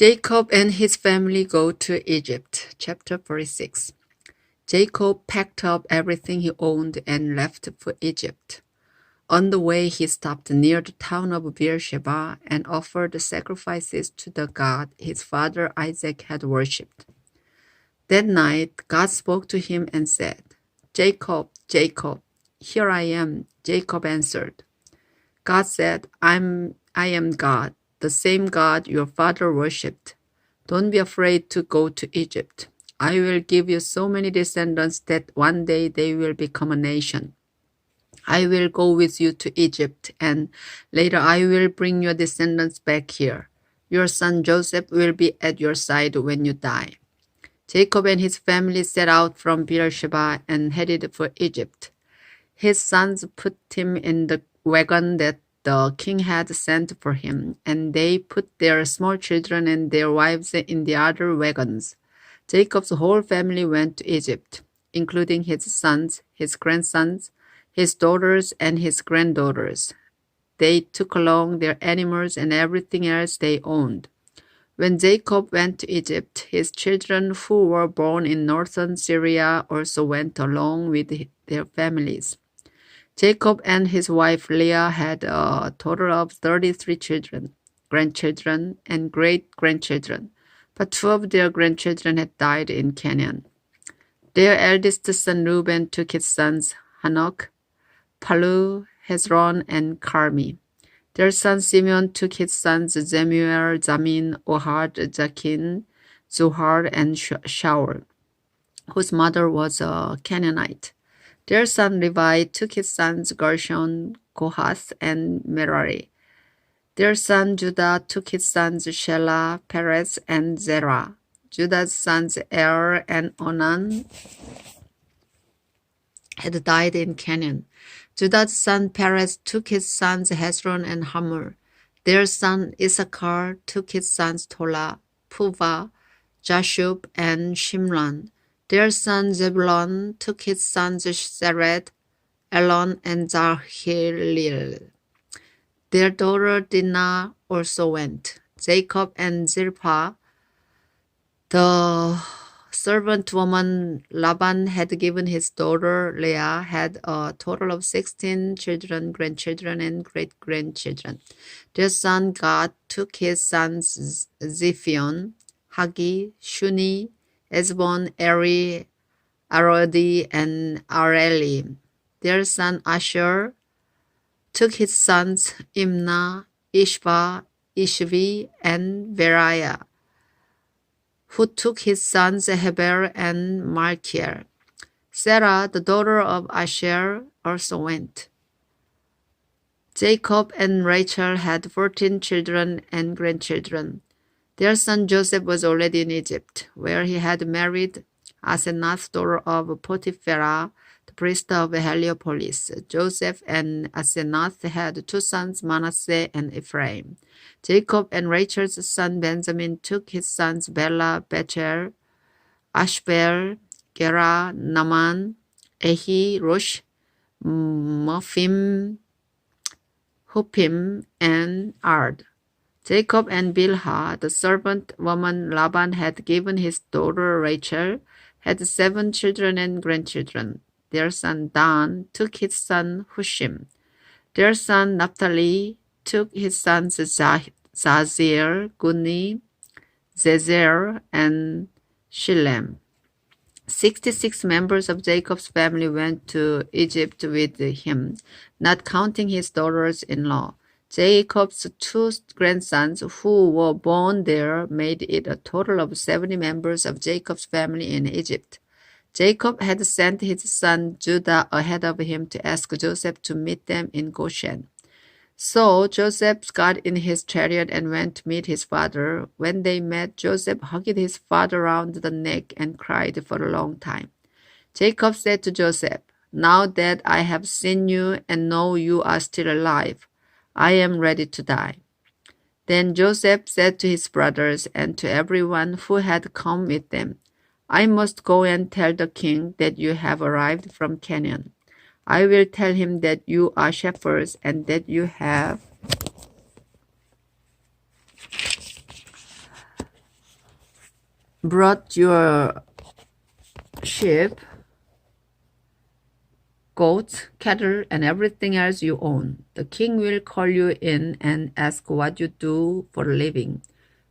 Jacob and his family go to Egypt. Chapter 46. Jacob packed up everything he owned and left for Egypt. On the way, he stopped near the town of Beersheba and offered sacrifices to the God his father Isaac had worshipped. That night, God spoke to him and said, "Jacob, Jacob." "Here I am," Jacob answered. God said, I am God, the same God your father worshipped. Don't be afraid to go to Egypt. I will give you so many descendants that one day they will become a nation. I will go with you to Egypt, and later I will bring your descendants back here. Your son Joseph will be at your side when you die. Jacob and his family set out from Beersheba and headed for Egypt. His sons put him in the wagon that the king had sent for him, and they put their small children and their wives in the other wagons. Jacob's whole family went to Egypt, including his sons, his grandsons, his daughters, and his granddaughters. They took along their animals and everything else they owned. When Jacob went to Egypt, his children who were born in northern Syria also went along with their families. Jacob and his wife Leah had a total of 33 children, grandchildren, and great-grandchildren, but 2 of their grandchildren had died in Canaan. Their eldest son Reuben took his sons Hanok, Palu, Hezron, and Carmi. Their son Simeon took his sons Zemuel, Zamin, Ohad, Jachin, Zohar, and Shaul, whose mother was a Canaanite. Their son Levi took his sons Gershon, Kohath, and Merari. Their son Judah took his sons Shelah, Perez, and Zerah. Judah's sons Er and Onan had died in Canaan. Judah's son Perez took his sons Hezron and Hamul. Their son Issachar took his sons Tola, Puvah, Jashub, and Shimron. Their son Zebulon took his sons Sered, Elon, and Zahilil. Their daughter Dinah also went. Jacob and Zilpah, the servant woman Laban had given his daughter Leah, had a total of 16 children, grandchildren, and great-grandchildren. Their son Gad took his sons Ziphion, Hagi, Shuni, Ezbon, Eri, Arodi, and Areli. Their son Asher took his sons Imnah, Ishva, Ishvi, and Beriah, who took his sons Heber and Malchiel. Sarah, the daughter of Asher, also went. Jacob and Rachel had 14 children and grandchildren. Their son Joseph was already in Egypt, where he had married Asenath, daughter of Potipharah, the priest of Heliopolis. Joseph and Asenath had 2 sons, Manasseh and Ephraim. Jacob and Rachel's son Benjamin took his sons Bela, Betcher, Ashbel, Gera, Naaman, Ehi, Rosh, Muphim, Huppim, and Ard. Jacob and Bilhah, the servant woman Laban had given his daughter Rachel, had 7 children and grandchildren. Their son Dan took his son Hushim. Their son Naphtali took his sons Zazir, Guni, Zezer, and Shillem. 66 members of Jacob's family went to Egypt with him, not counting his daughters-in-law. Jacob's 2 grandsons who were born there made it a total of 70 members of Jacob's family in Egypt. Jacob had sent his son Judah ahead of him to ask Joseph to meet them in Goshen. So Joseph got in his chariot and went to meet his father. When they met, Joseph hugged his father around the neck and cried for a long time. Jacob said to Joseph, "Now that I have seen you and know you are still alive, I am ready to die." Then Joseph said to his brothers and to everyone who had come with them, "I must go and tell the king that you have arrived from Canaan. I will tell him that you are shepherds and that you have brought your sheep, goats, cattle, and everything else you own, the king will call you in and ask what you do for a living.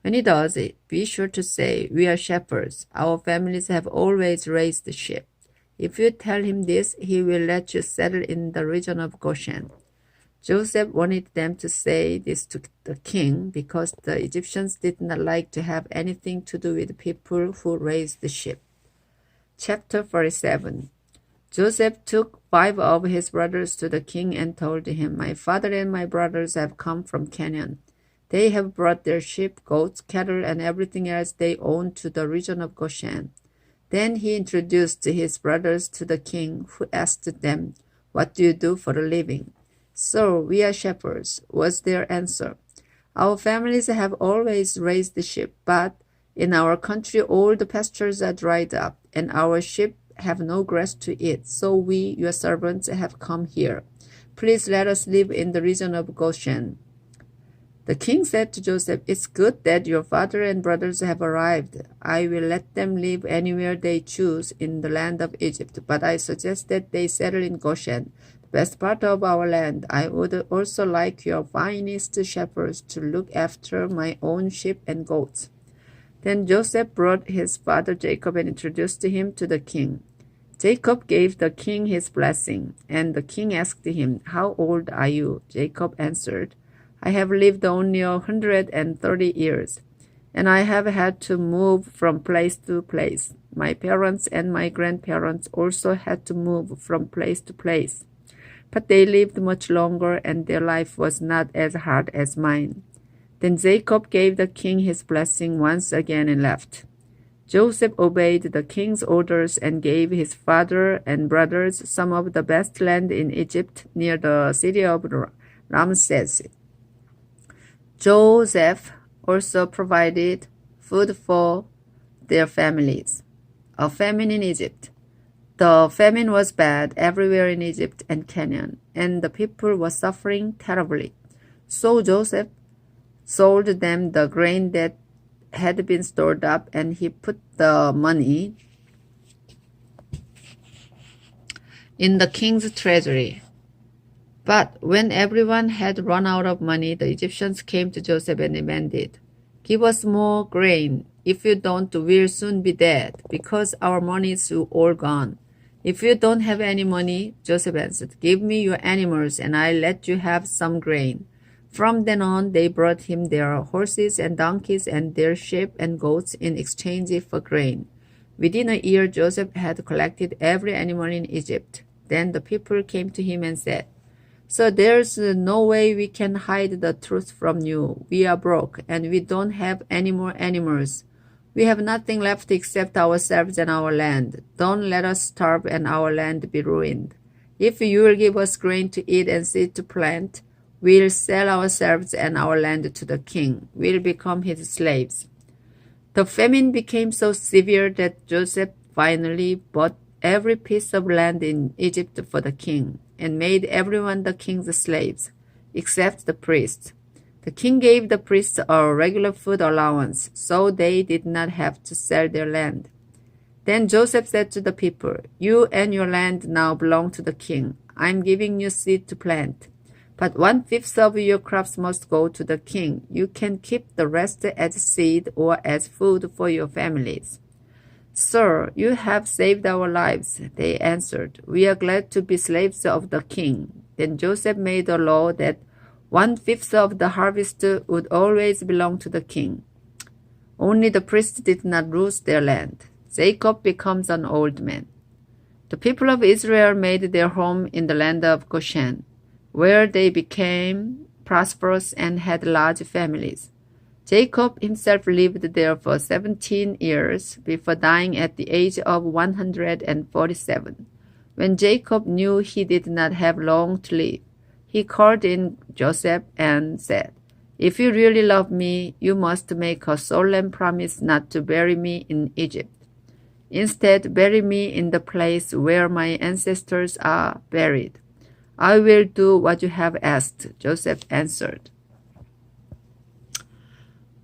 When he does it, be sure to say, "We are shepherds. Our families have always raised sheep." If you tell him this, he will let you settle in the region of Goshen. Joseph wanted them to say this to the king because the Egyptians did not like to have anything to do with people who raised sheep. Chapter 47. Joseph took 5 of his brothers to the king and told him, "My father and my brothers have come from Canaan. They have brought their sheep, goats, cattle, and everything else they own to the region of Goshen." Then he introduced his brothers to the king, who asked them, "What do you do for a living?" "Sir, we are shepherds," was their answer. "Our families have always raised sheep, but in our country all the pastures are dried up, and our sheep have no grass to eat, so we, your servants, have come here. Please let us live in the region of Goshen." The king said to Joseph, "It's good that your father and brothers have arrived. I will let them live anywhere they choose in the land of Egypt, but I suggest that they settle in Goshen, the best part of our land. I would also like your finest shepherds to look after my own sheep and goats." Then Joseph brought his father Jacob and introduced him to the king. Jacob gave the king his blessing, and the king asked him, "How old are you?" Jacob answered, "I have lived only 130 years, and I have had to move from place to place. My parents and my grandparents also had to move from place to place, but they lived much longer and their life was not as hard as mine." Then Jacob gave the king his blessing once again and left. Joseph obeyed the king's orders and gave his father and brothers some of the best land in Egypt near the city of Ramses. Joseph also provided food for their families. A famine in Egypt. The famine was bad everywhere in Egypt and Canaan, and the people were suffering terribly. So Joseph sold them the grain that had been stored up, and he put the money in the king's treasury. But when everyone had run out of money, the Egyptians came to Joseph and demanded, "Give us more grain. If you don't, we'll soon be dead, because our money is all gone." "If you don't have any money," Joseph answered, "give me your animals, and I'll let you have some grain." From then on, they brought him their horses and donkeys and their sheep and goats in exchange for grain. Within a year, Joseph had collected every animal in Egypt. Then the people came to him and said, "So there's no way we can hide the truth from you. We are broke, and we don't have any more animals. We have nothing left except ourselves and our land. Don't let us starve and our land be ruined. If you will give us grain to eat and seed to plant, we'll sell ourselves and our land to the king. We'll become his slaves." The famine became so severe that Joseph finally bought every piece of land in Egypt for the king, and made everyone the king's slaves, except the priests. The king gave the priests a regular food allowance, so they did not have to sell their land. Then Joseph said to the people, "You and your land now belong to the king. I'm giving you seed to plant, but 1/5 of your crops must go to the king. You can keep the rest as seed or as food for your families." "Sir, you have saved our lives," they answered. "We are glad to be slaves of the king." Then Joseph made a law that 1/5 of the harvest would always belong to the king. Only the priests did not lose their land. Jacob becomes an old man. The people of Israel made their home in the land of Goshen, where they became prosperous and had large families. Jacob himself lived there for 17 years before dying at the age of 147. When Jacob knew he did not have long to live, he called in Joseph and said, "If you really love me, you must make a solemn promise not to bury me in Egypt. Instead, bury me in the place where my ancestors are buried." "I will do what you have asked," Joseph answered.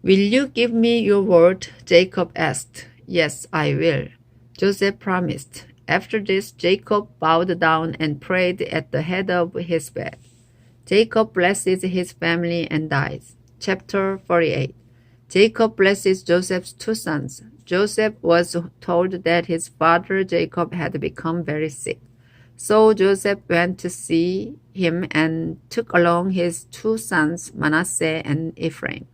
"Will you give me your word?" Jacob asked. Yes, I will, Joseph promised. After this, Jacob bowed down and prayed at the head of his bed. Jacob blesses his family and dies. Chapter 48. Jacob blesses Joseph's two sons. Joseph was told that his father Jacob had become very sick. So Joseph went to see him and took along his two sons, Manasseh and Ephraim.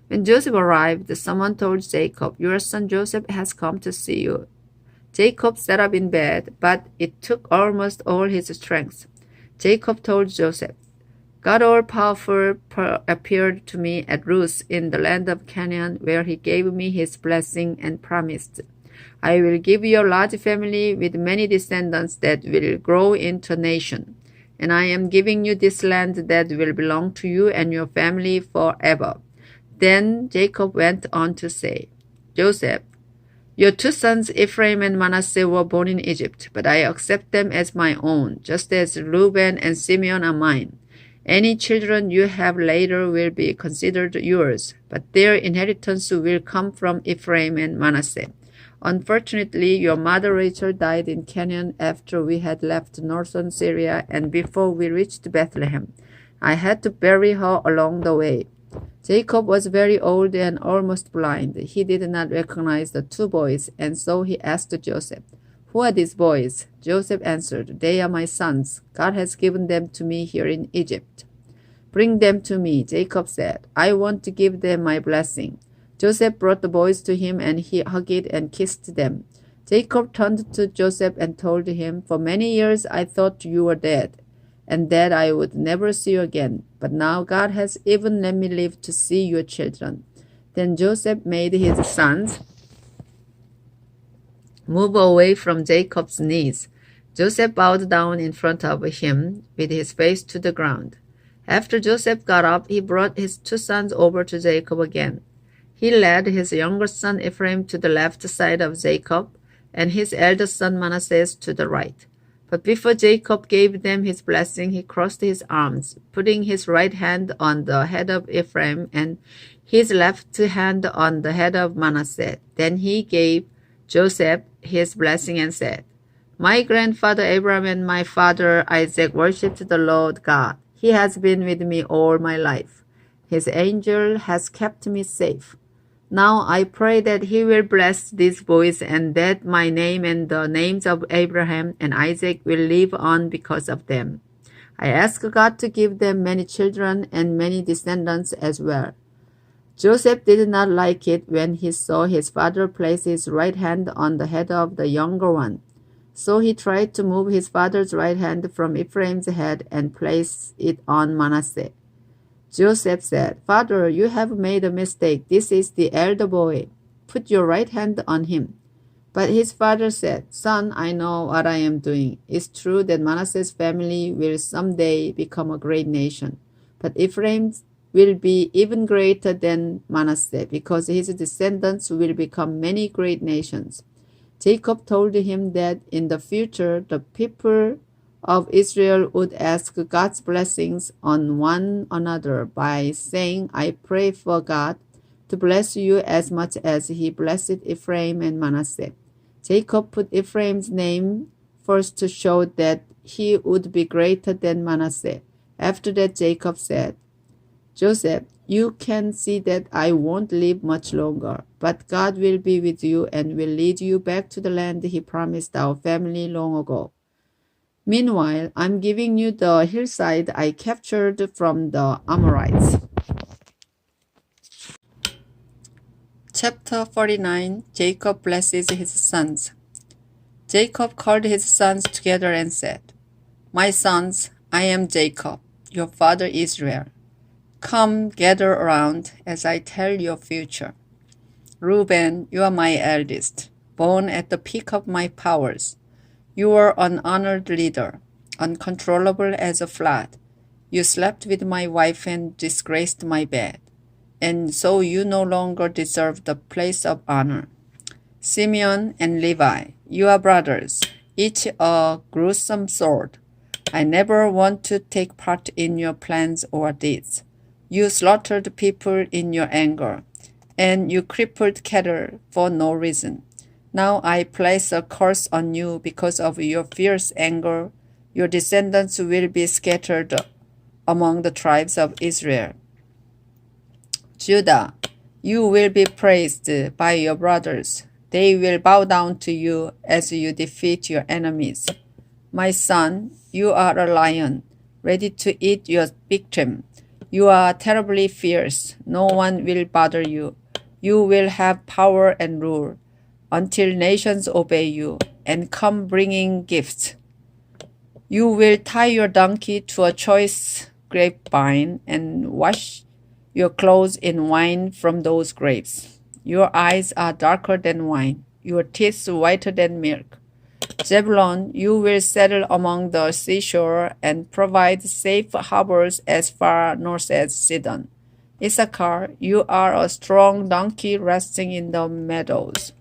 When Joseph arrived, someone told Jacob, "Your son Joseph has come to see you." Jacob sat up in bed, but it took almost all his strength. Jacob told Joseph, "God all-powerful appeared to me at Luz in the land of Canaan, where he gave me his blessing and promised, 'I will give you a large family with many descendants that will grow into a nation. And I am giving you this land that will belong to you and your family forever.'" Then Jacob went on to say, "Joseph, your two sons Ephraim and Manasseh were born in Egypt, but I accept them as my own, just as Reuben and Simeon are mine. Any children you have later will be considered yours, but their inheritance will come from Ephraim and Manasseh. Unfortunately, your mother Rachel died in Canaan after we had left northern Syria and before we reached Bethlehem. I had to bury her along the way." Jacob was very old and almost blind. He did not recognize the two boys, and so he asked Joseph, "Who are these boys?" Joseph answered, "They are my sons. God has given them to me here in Egypt." "Bring them to me," Jacob said. "I want to give them my blessing." Joseph brought the boys to him, and he hugged and kissed them. Jacob turned to Joseph and told him, "For many years I thought you were dead, and that I would never see you again. But now God has even let me live to see your children." Then Joseph made his sons move away from Jacob's knees. Joseph bowed down in front of him with his face to the ground. After Joseph got up, he brought his two sons over to Jacob again. He led his younger son Ephraim to the left side of Jacob, and his eldest son Manasseh to the right. But before Jacob gave them his blessing, he crossed his arms, putting his right hand on the head of Ephraim and his left hand on the head of Manasseh. Then he gave Joseph his blessing and said, "My grandfather Abraham and my father Isaac worshipped the Lord God. He has been with me all my life. His angel has kept me safe. Now I pray that he will bless these boys and that my name and the names of Abraham and Isaac will live on because of them. I ask God to give them many children and many descendants as well." Joseph did not like it when he saw his father place his right hand on the head of the younger one. So he tried to move his father's right hand from Ephraim's head and place it on Manasseh. Joseph said, "Father, you have made a mistake. This is the elder boy. Put your right hand on him." But his father said, "Son, I know what I am doing. It's true that Manasseh's family will someday become a great nation. But Ephraim's will be even greater than Manasseh, because his descendants will become many great nations." Jacob told him that in the future the people of Israel would ask God's blessings on one another by saying, "I pray for God to bless you as much as he blessed Ephraim and Manasseh." Jacob put Ephraim's name first to show that he would be greater than Manasseh. After that, Jacob said, "Joseph, you can see that I won't live much longer, but God will be with you and will lead you back to the land he promised our family long ago. Meanwhile, I'm giving you the hillside I captured from the Amorites." Chapter 49. Jacob blesses his sons. Jacob called his sons together and said, "My sons, I am Jacob, your father Israel. Come, gather around as I tell your future. Reuben, you are my eldest, born at the peak of my powers. You are an honored leader, uncontrollable as a flood. You slept with my wife and disgraced my bed, and so you no longer deserve the place of honor. Simeon and Levi, you are brothers, each a gruesome sword. I never want to take part in your plans or deeds. You slaughtered people in your anger. and you crippled cattle for no reason. Now I place a curse on you because of your fierce anger. Your descendants will be scattered among the tribes of Israel. Judah, you will be praised by your brothers. They will bow down to you as you defeat your enemies. My son, you are a lion, ready to eat your victim. You are terribly fierce. No one will bother you. You will have power and rule until nations obey you and come bringing gifts. You will tie your donkey to a choice grapevine and wash your clothes in wine from those grapes. Your eyes are darker than wine, your teeth whiter than milk. Zebulun, you will settle among the seashore and provide safe harbors as far north as Sidon. Issachar, you are a strong donkey resting in the meadows.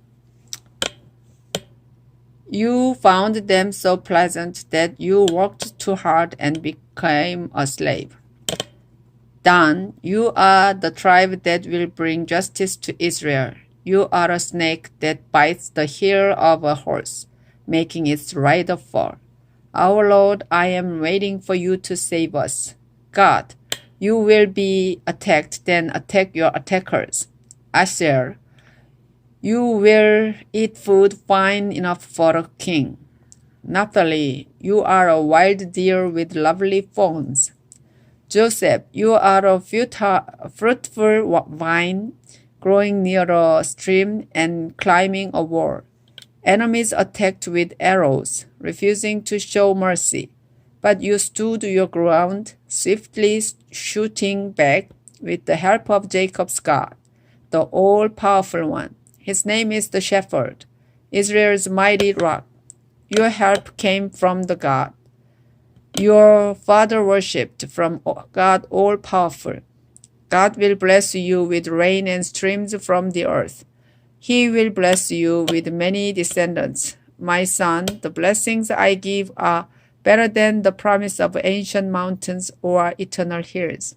You found them so pleasant that you worked too hard and became a slave. Dan, you are the tribe that will bring justice to Israel. You are a snake that bites the heel of a horse, making its rider fall. Our Lord, I am waiting for you to save us. God, you will be attacked, then attack your attackers. Asher, you will eat food fine enough for a king. Naphtali, you are a wild deer with lovely fawns. Joseph, you are a fruitful vine growing near a stream and climbing a wall. Enemies attacked with arrows, refusing to show mercy. But you stood your ground, swiftly shooting back with the help of Jacob's God, the all-powerful one. His name is the Shepherd, Israel's mighty rock. Your help came from the God your father worshipped, from God all-powerful. God will bless you with rain and streams from the earth. He will bless you with many descendants. My son, the blessings I give are better than the promise of ancient mountains or eternal hills.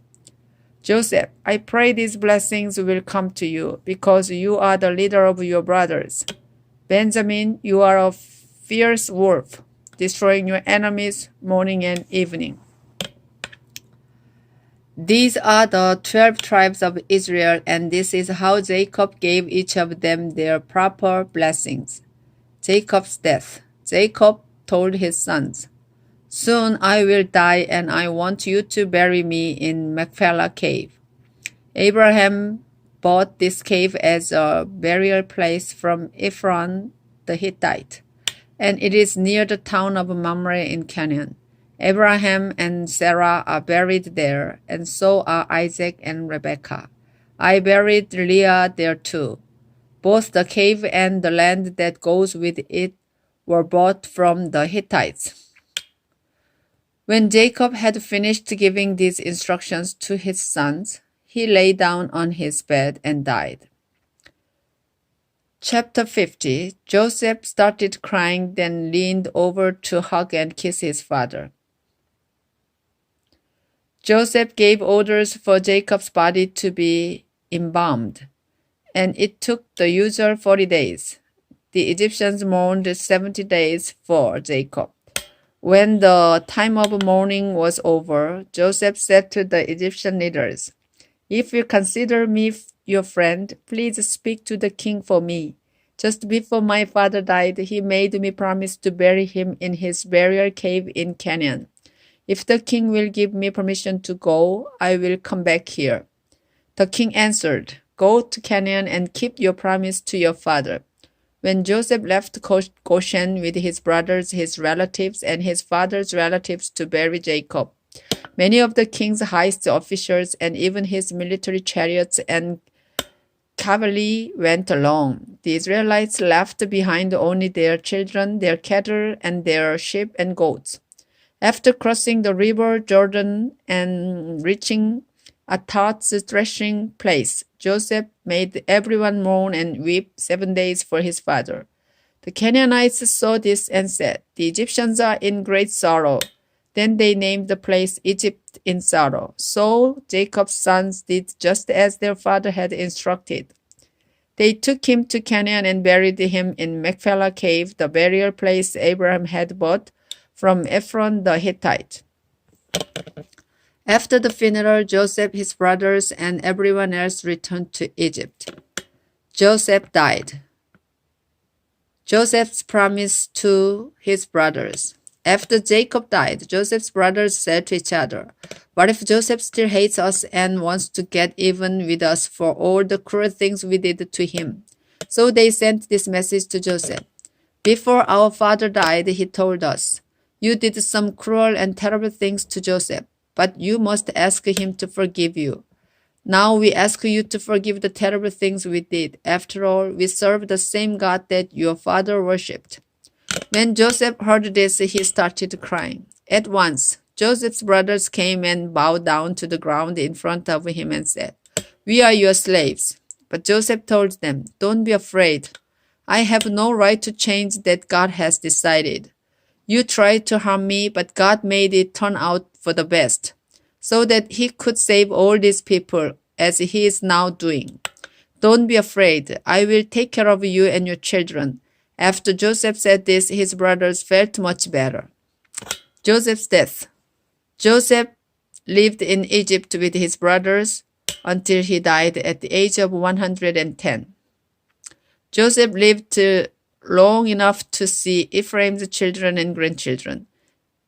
Joseph, I pray these blessings will come to you because you are the leader of your brothers. Benjamin, you are a fierce wolf, destroying your enemies morning and evening. These are the 12 tribes of Israel, and this is how Jacob gave each of them their proper blessings. Jacob's death. Jacob told his sons, "Soon I will die, and I want you to bury me in Machpelah cave." Abraham bought this cave as a burial place from Ephron the Hittite, and it is near the town of Mamre in Canaan. Abraham and Sarah are buried there, and so are Isaac and Rebekah. I buried Leah there too. Both the cave and the land that goes with it were bought from the Hittites. When Jacob had finished giving these instructions to his sons, he lay down on his bed and died. Chapter 50. Joseph started crying, then leaned over to hug and kiss his father. Joseph gave orders for Jacob's body to be embalmed, and it took the usual 40 days. The Egyptians mourned 70 days for Jacob. When the time of mourning was over, Joseph said to the Egyptian leaders, "If you consider me your friend, please speak to the king for me. Just before my father died, he made me promise to bury him in his burial cave in Canaan. If the king will give me permission to go, I will come back here." The king answered, "Go to Canaan and keep your promise to your father." When Joseph left Goshen with his brothers, his relatives, and his father's relatives to bury Jacob, many of the king's highest officials and even his military chariots and cavalry went along. The Israelites left behind only their children, their cattle, and their sheep and goats. After crossing the river Jordan and reaching Atad's threshing place, Joseph made everyone mourn and weep 7 days for his father. The Canaanites saw this and said, "The Egyptians are in great sorrow." Then they named the place Egypt in sorrow. So Jacob's sons did just as their father had instructed. They took him to Canaan and buried him in Machpelah cave, the burial place Abraham had bought from Ephron the Hittite. After the funeral, Joseph, his brothers, and everyone else returned to Egypt. Joseph died. Joseph's promise to his brothers. After Jacob died, Joseph's brothers said to each other, "What if Joseph still hates us and wants to get even with us for all the cruel things we did to him?" So they sent this message to Joseph. "Before our father died, he told us, 'You did some cruel and terrible things to Joseph, but you must ask him to forgive you.' Now we ask you to forgive the terrible things we did. After all, we serve the same God that your father worshipped." When Joseph heard this, he started crying. At once, Joseph's brothers came and bowed down to the ground in front of him and said, "We are your slaves." But Joseph told them, "Don't be afraid. I have no right to change that God has decided. You tried to harm me, but God made it turn out for the best, so that he could save all these people, as he is now doing. Don't be afraid. I will take care of you and your children." After Joseph said this, his brothers felt much better. Joseph's death. Joseph lived in Egypt with his brothers until he died at the age of 110. Joseph lived long enough to see Ephraim's children and grandchildren.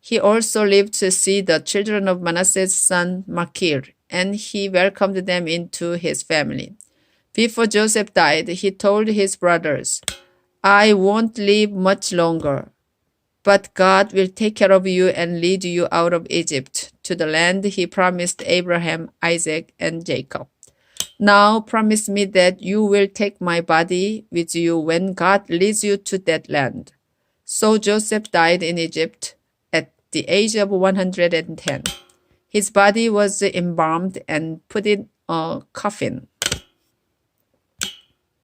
He also lived to see the children of Manasseh's son Machir, and he welcomed them into his family. Before Joseph died, he told his brothers, "I won't live much longer, but God will take care of you and lead you out of Egypt to the land he promised Abraham, Isaac, and Jacob. Now promise me that you will take my body with you when God leads you to that land." So Joseph died in Egypt at the age of 110. His body was embalmed and put in a coffin.